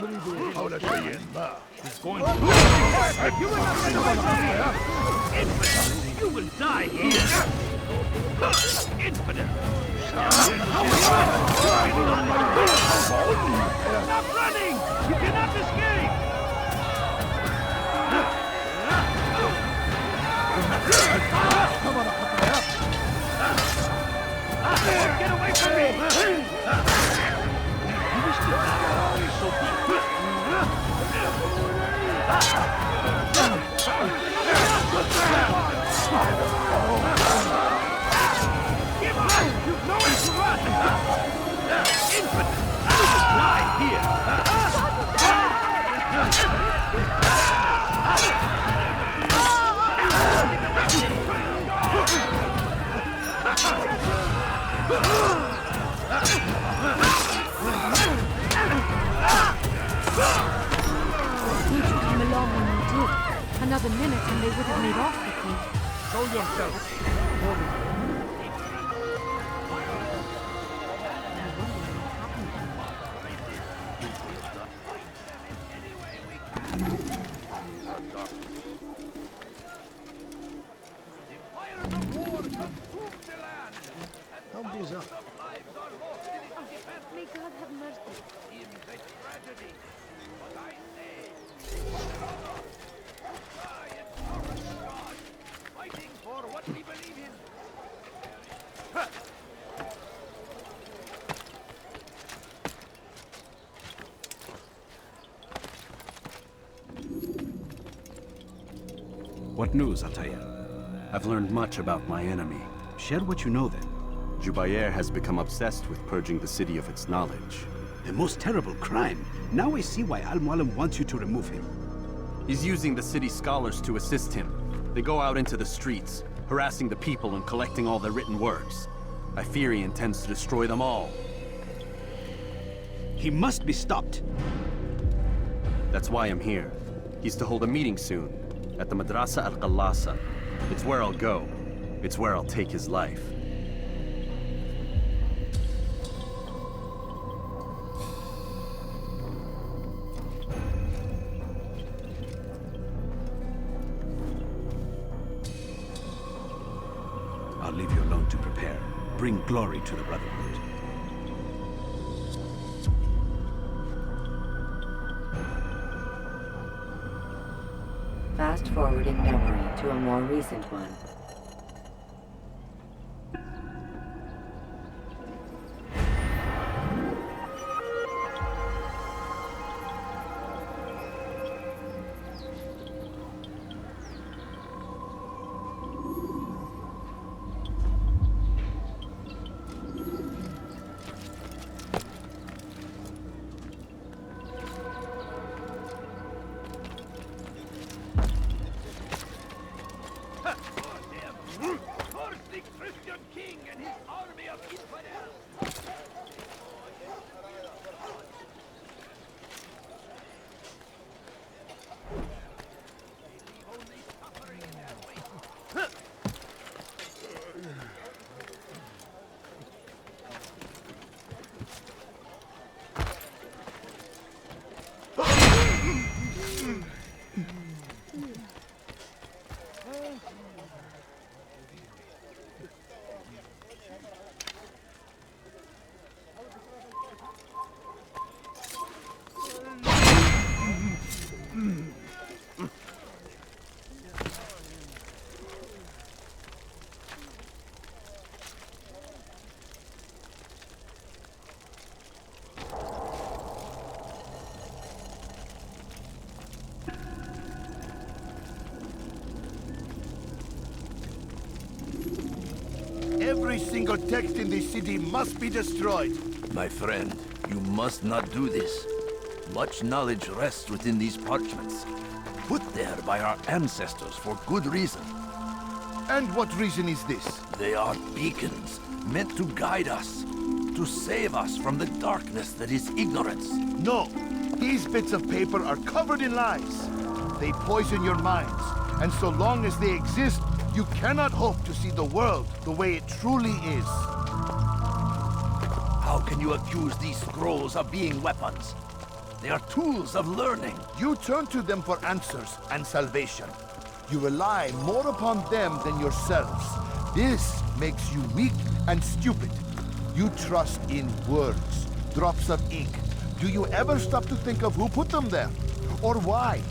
حول شيء ما. He's going to... You will not get away from me! Infidel! You will die here! Infidel! Stop running! You cannot escape! Get away from me! You wish to die, so be it. Give up! You've nowhere to run! Infant! You will die here! Come along when you did. Another minute and they would have made off with me. Show yourself. May God have mercy. Fighting for what we believe in. What news, Altaïr? I've learned much about my enemy. Share what you know then. Jubayr has become obsessed with purging the city of its knowledge. The most terrible crime. Now I see why Mualim wants you to remove him. He's using the city scholars to assist him. They go out into the streets, harassing the people and collecting all their written works. I fear he intends to destroy them all. He must be stopped. That's why I'm here. He's to hold a meeting soon, at the Madrasa al-Qallasa. It's where I'll go. It's where I'll take his life. I'll leave you alone to prepare. Bring glory to the Brotherhood. Fast-forwarding memory to a more recent one. Every single text in this city must be destroyed. My friend, you must not do this. Much knowledge rests within these parchments, put there by our ancestors for good reason. And what reason is this? They are beacons, meant to guide us, to save us from the darkness that is ignorance. No, these bits of paper are covered in lies. They poison your minds, and so long as they exist, you cannot hope to see the world the way it truly is. How can you accuse these scrolls of being weapons? They are tools of learning. You turn to them for answers and salvation. You rely more upon them than yourselves. This makes you weak and stupid. You trust in words, drops of ink. Do you ever stop to think of who put them there? Or why?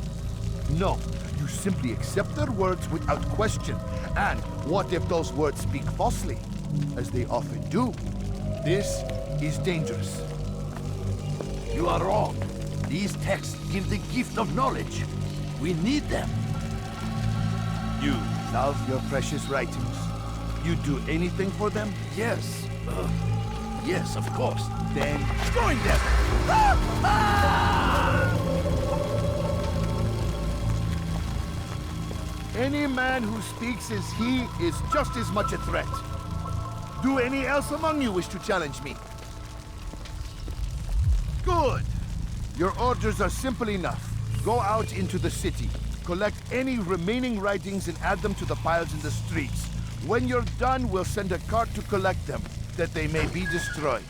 No, you simply accept their words without question. And what if those words speak falsely? As they often do. This is dangerous. You are wrong. These texts give the gift of knowledge. We need them. You love your precious writings. You do anything for them? Yes. Yes, of course. Then join them! Any man who speaks as he is just as much a threat. Do any else among you wish to challenge me? Good. Your orders are simple enough. Go out into the city, collect any remaining writings and add them to the piles in the streets. When you're done, we'll send a cart to collect them, that they may be destroyed.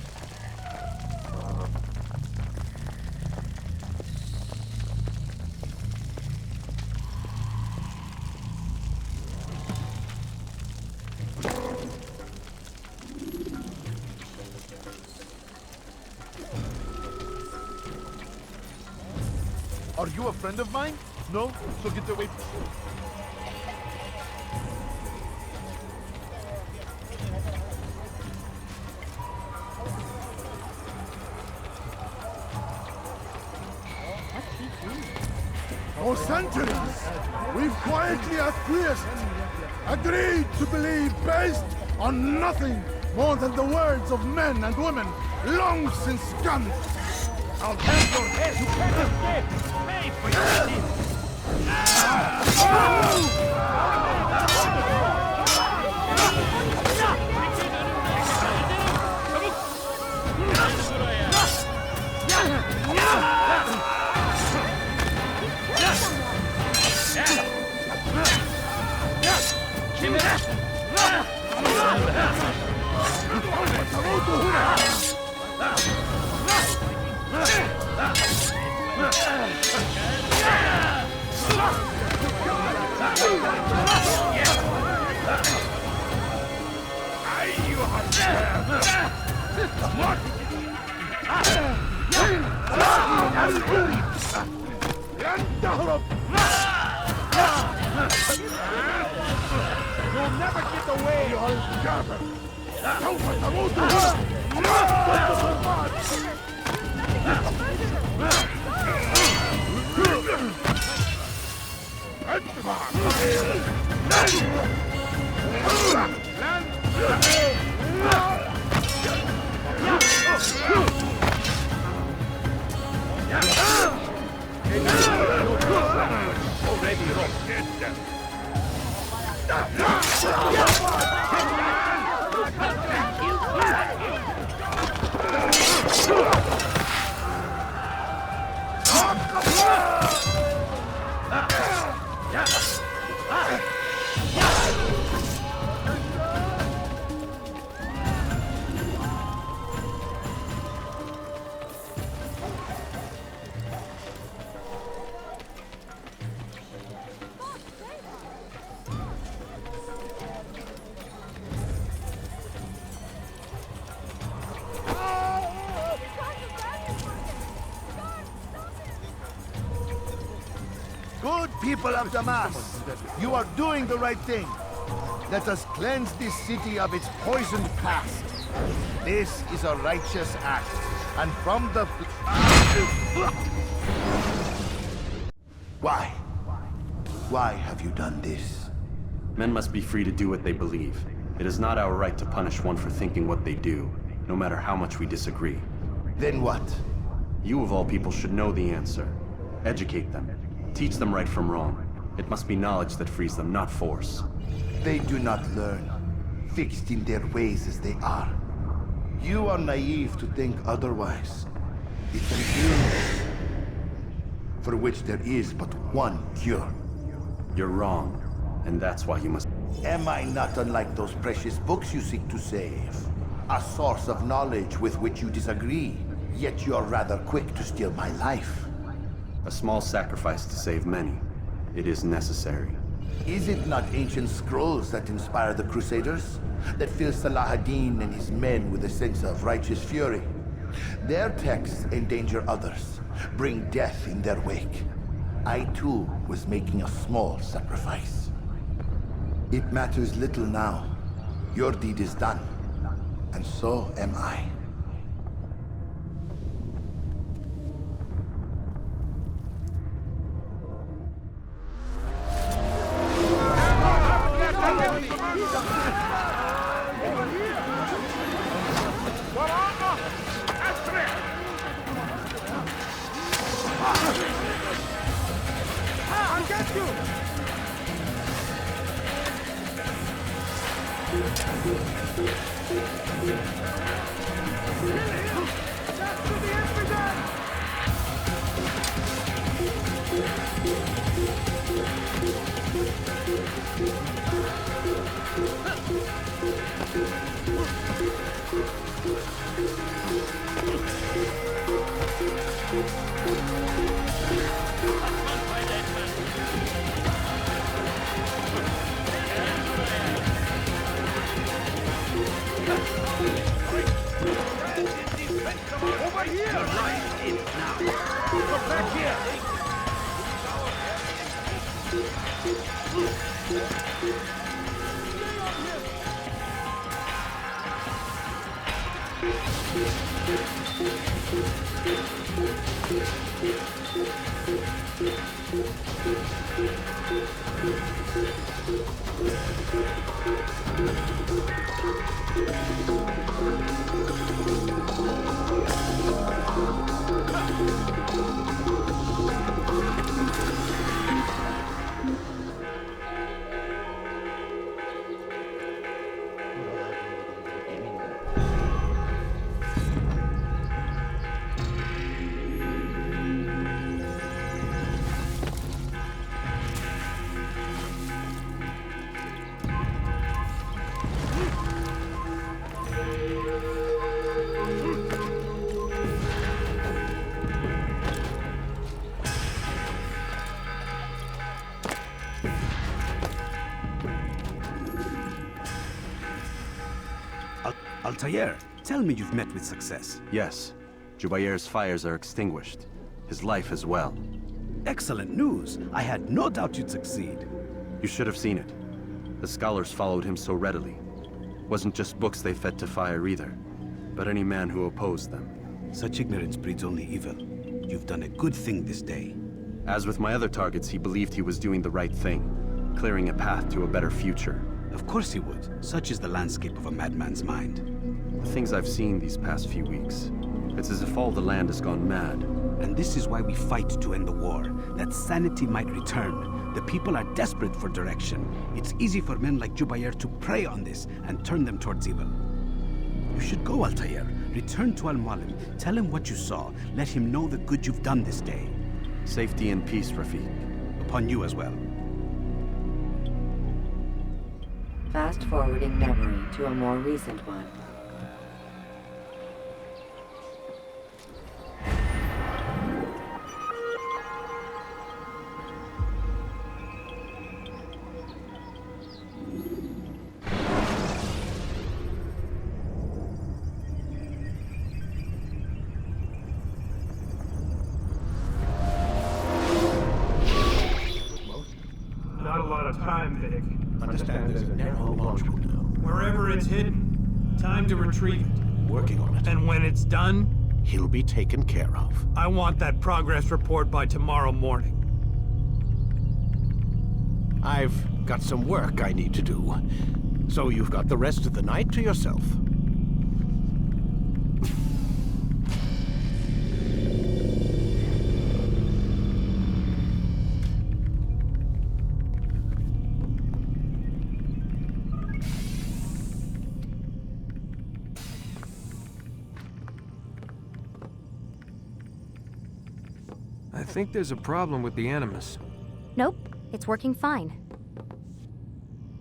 Are you a friend of mine? No? So get away. For centuries, we've quietly acquiesced, agreed to believe based on nothing more than the words of men and women long since gone. I'll have your head! You can't escape! Pay for your sins! You'll never get away! Already rocked. Good people of Damascus, you are doing the right thing. Let us cleanse this city of its poisoned past. This is a righteous act, and from the... Why? Why have you done this? Men must be free to do what they believe. It is not our right to punish one for thinking what they do, no matter how much we disagree. Then what? You of all people should know the answer. Educate them. Teach them right from wrong. It must be knowledge that frees them, not force. They do not learn, fixed in their ways as they are. You are naive to think otherwise. It's an illness for which there is but one cure. You're wrong, and that's why you must... Am I not unlike those precious books you seek to save? A source of knowledge with which you disagree? Yet you're rather quick to steal my life. A small sacrifice to save many. It is necessary. Is it not ancient scrolls that inspire the Crusaders? That fill Salah ad-Din and his men with a sense of righteous fury? Their texts endanger others, bring death in their wake. I too was making a small sacrifice. It matters little now. Your deed is done, and so am I. Altaïr, tell me you've met with success. Yes. Jubayr's fires are extinguished. His life as well. Excellent news. I had no doubt you'd succeed. You should have seen it. The scholars followed him so readily. Wasn't just books they fed to fire either, but any man who opposed them. Such ignorance breeds only evil. You've done a good thing this day. As with my other targets, he believed he was doing the right thing, clearing a path to a better future. Of course he would. Such is the landscape of a madman's mind. The things I've seen these past few weeks, it's as if all the land has gone mad. And this is why we fight to end the war, that sanity might return. The people are desperate for direction. It's easy for men like Jubayr to prey on this and turn them towards evil. You should go, Altaïr. Return to Mualim. Tell him what you saw. Let him know the good you've done this day. Safety and peace, Rafiq. Upon you as well. Fast-forwarding memory to a more recent one. Not a lot of time, Vic. Understand there's a narrow launch window. Wherever it's hidden, time to retrieve it. Working on it. And when it's done, He'll be taken care of. I want that progress report by tomorrow morning. I've got some work I need to do. So you've got the rest of the night to yourself. I think there's a problem with the Animus. Nope, it's working fine.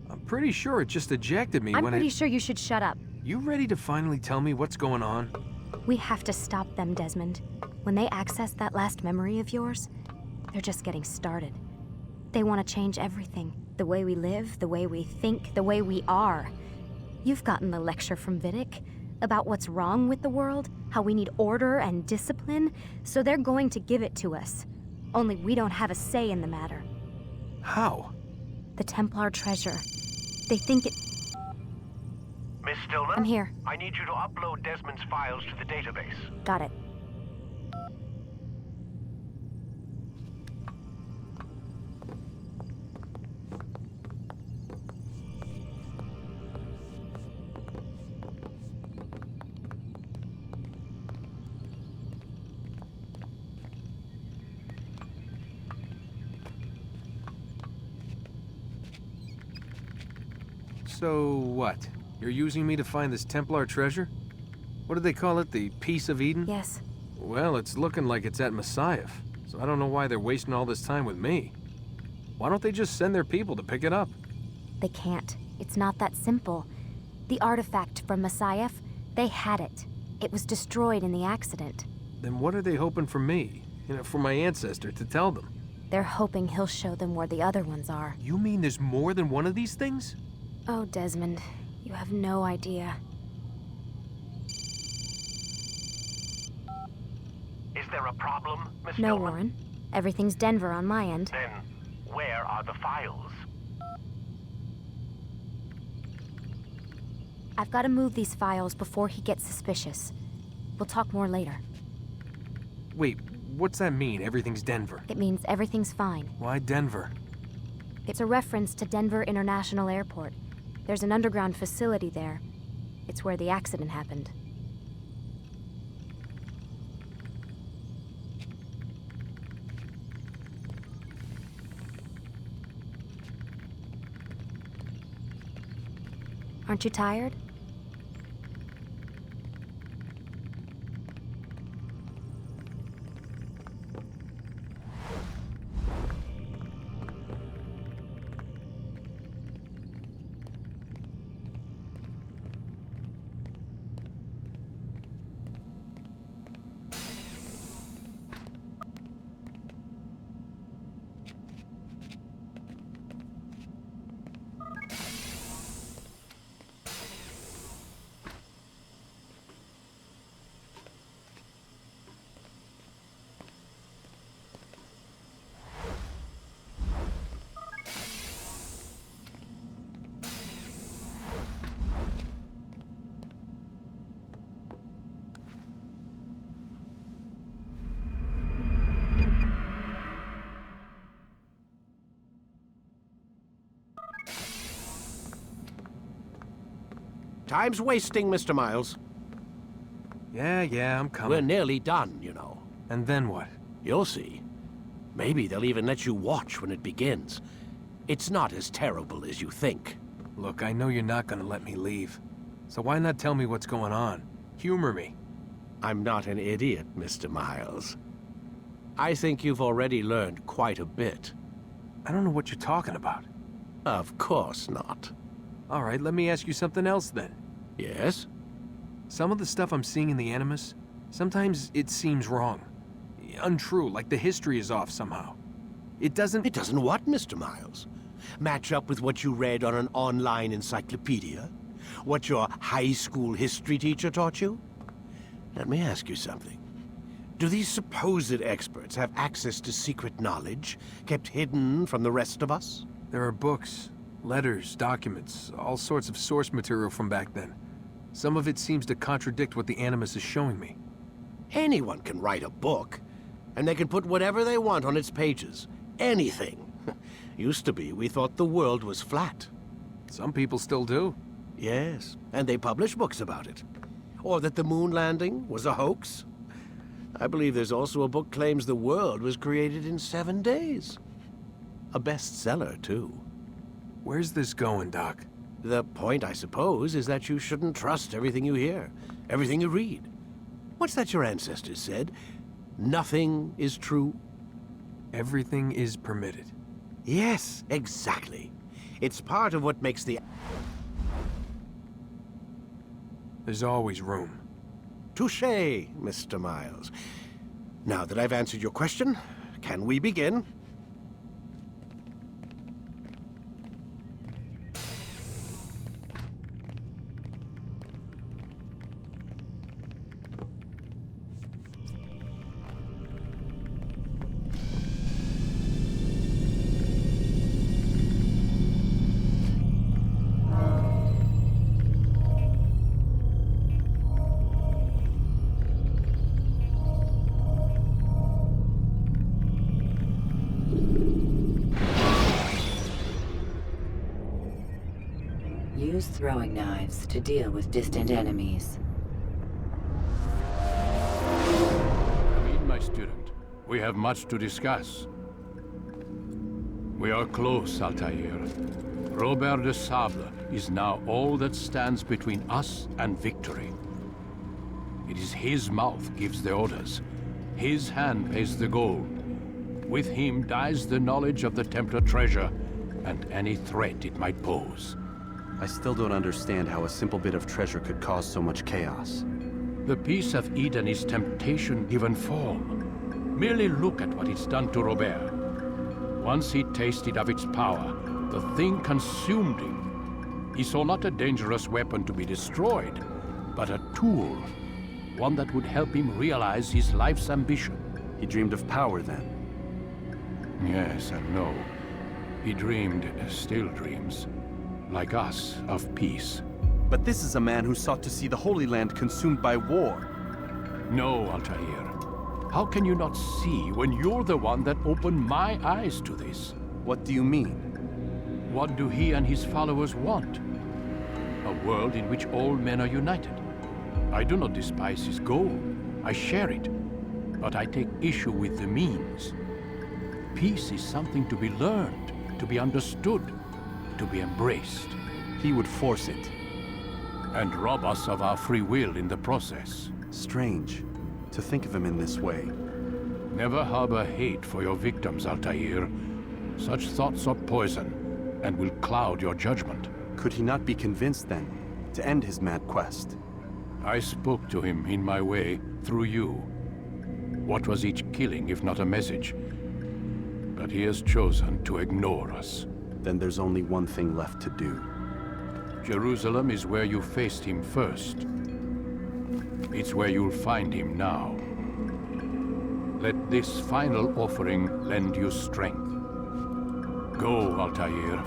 I'm pretty sure it just ejected me I'm when pretty sure you should shut up. You ready to finally tell me what's going on? We have to stop them, Desmond. When they access that last memory of yours, they're just getting started. They want to change everything. The way we live, the way we think, the way we are. You've gotten the lecture from Vidic about what's wrong with the world, how we need order and discipline, so they're going to give it to us. Only we don't have a say in the matter. How? The Templar treasure. They think it... Miss Stillman? I'm here. I need you to upload Desmond's files to the database. Got it. So what? You're using me to find this Templar treasure? What do they call it? The Piece of Eden? Yes. Well, it's looking like it's at Messiah, so I don't know why they're wasting all this time with me. Why don't they just send their people to pick it up? They can't. It's not that simple. The artifact from Messiah, they had it. It was destroyed in the accident. Then what are they hoping for me? You know, for my ancestor to tell them? They're hoping he'll show them where the other ones are. You mean there's more than one of these things? Oh, Desmond, you have no idea. Is there a problem, Miss No, Stillman? Warren. Everything's Denver on my end. Then, where are the files? I've got to move these files before he gets suspicious. We'll talk more later. Wait, what's that mean, everything's Denver? It means everything's fine. Why Denver? It's a reference to Denver International Airport. There's an underground facility there. It's where the accident happened. Aren't you tired? Time's wasting, Mr. Miles. Yeah, I'm coming. We're nearly done, you know. And then what? You'll see. Maybe they'll even let you watch when it begins. It's not as terrible as you think. Look, I know you're not gonna let me leave. So why not tell me what's going on? Humor me. I'm not an idiot, Mr. Miles. I think you've already learned quite a bit. I don't know what you're talking about. Of course not. All right, let me ask you something else then. Yes? Some of the stuff I'm seeing in the Animus, sometimes it seems wrong. Untrue, like the history is off somehow. It doesn't... It doesn't what, Mr. Miles? Match up with what you read on an online encyclopedia? What your high school history teacher taught you? Let me ask you something. Do these supposed experts have access to secret knowledge kept hidden from the rest of us? There are books, letters, documents, all sorts of source material from back then. Some of it seems to contradict what the Animus is showing me. Anyone can write a book, and they can put whatever they want on its pages. Anything. Used to be, we thought the world was flat. Some people still do. Yes, and they publish books about it. Or that the moon landing was a hoax. I believe there's also a book claims the world was created in 7 days. A bestseller, too. Where's this going, Doc? The point, I suppose, is that you shouldn't trust everything you hear, everything you read. What's that your ancestors said? Nothing is true? Everything is permitted. Yes, exactly. It's part of what makes the... There's always room. Touché, Mr. Miles. Now that I've answered your question, can we begin? Use throwing knives to deal with distant enemies. Read, my student. We have much to discuss. We are close, Altaïr. Robert de Sable is now all that stands between us and victory. It is his mouth gives the orders. His hand pays the gold. With him dies the knowledge of the Templar treasure and any threat it might pose. I still don't understand how a simple bit of treasure could cause so much chaos. The peace of Eden is temptation given form. Merely look at what it's done to Robert. Once he tasted of its power, the thing consumed him. He saw not a dangerous weapon to be destroyed, but a tool. One that would help him realize his life's ambition. He dreamed of power then? Yes and no. He dreamed, still dreams. Like us, of peace. But this is a man who sought to see the Holy Land consumed by war. No, Altaïr. How can you not see when you're the one that opened my eyes to this? What do you mean? What do he and his followers want? A world in which all men are united. I do not despise his goal. I share it. But I take issue with the means. Peace is something to be learned, to be understood, to be embraced. He would force it. And rob us of our free will in the process. Strange, to think of him in this way. Never harbor hate for your victims, Altaïr. Such thoughts are poison, and will cloud your judgment. Could he not be convinced, then, to end his mad quest? I spoke to him in my way, through you. What was each killing, if not a message? But he has chosen to ignore us. Then there's only one thing left to do. Jerusalem is where you faced him first. It's where you'll find him now. Let this final offering lend you strength. Go, Altaïr.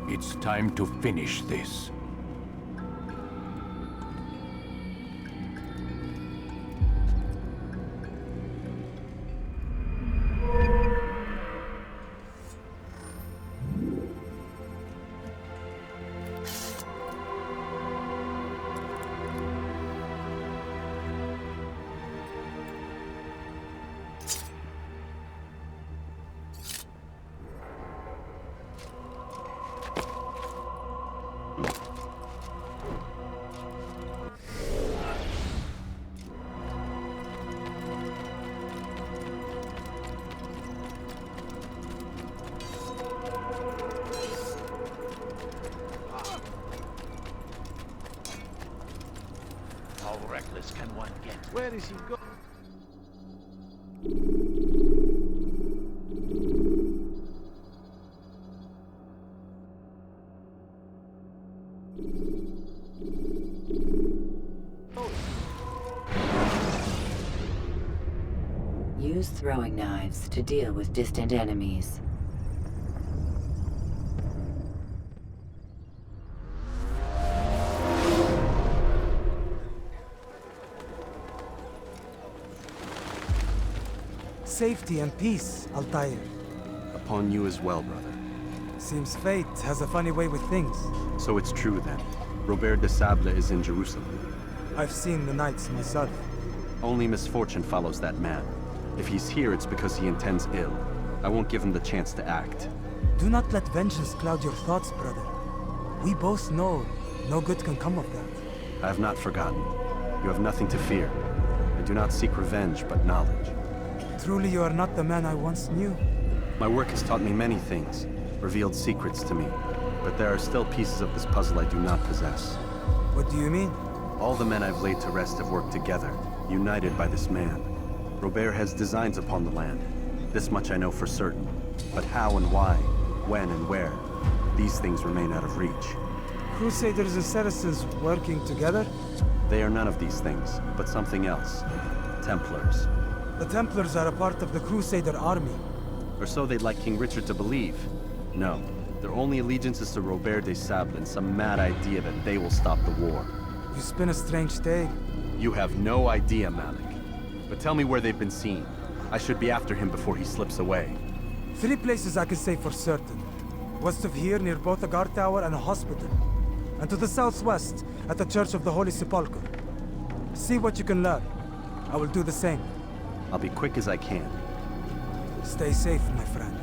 It's time to finish this. Can one get? Where is he going? Use throwing knives to deal with distant enemies. Safety and peace, Altaïr. Upon you as well, brother. Seems fate has a funny way with things. So it's true then. Robert de Sable is in Jerusalem. I've seen the knights myself. Only misfortune follows that man. If he's here, it's because he intends ill. I won't give him the chance to act. Do not let vengeance cloud your thoughts, brother. We both know no good can come of that. I have not forgotten. You have nothing to fear. I do not seek revenge, but knowledge. Truly you are not the man I once knew. My work has taught me many things, revealed secrets to me. But there are still pieces of this puzzle I do not possess. What do you mean? All the men I've laid to rest have worked together, united by this man. Robert has designs upon the land. This much I know for certain. But how and why, when and where, these things remain out of reach. Crusaders and Saracens working together? They are none of these things, but something else. Templars. The Templars are a part of the Crusader army. Or so they'd like King Richard to believe. No, their only allegiance is to Robert de Sable and some mad idea that they will stop the war. You spin a strange tale. You have no idea, Malik. But tell me where they've been seen. I should be after him before he slips away. 3 places I can say for certain. West of here, near both a guard tower and a hospital. And to the southwest, at the Church of the Holy Sepulchre. See what you can learn. I will do the same. I'll be quick as I can. Stay safe, my friend.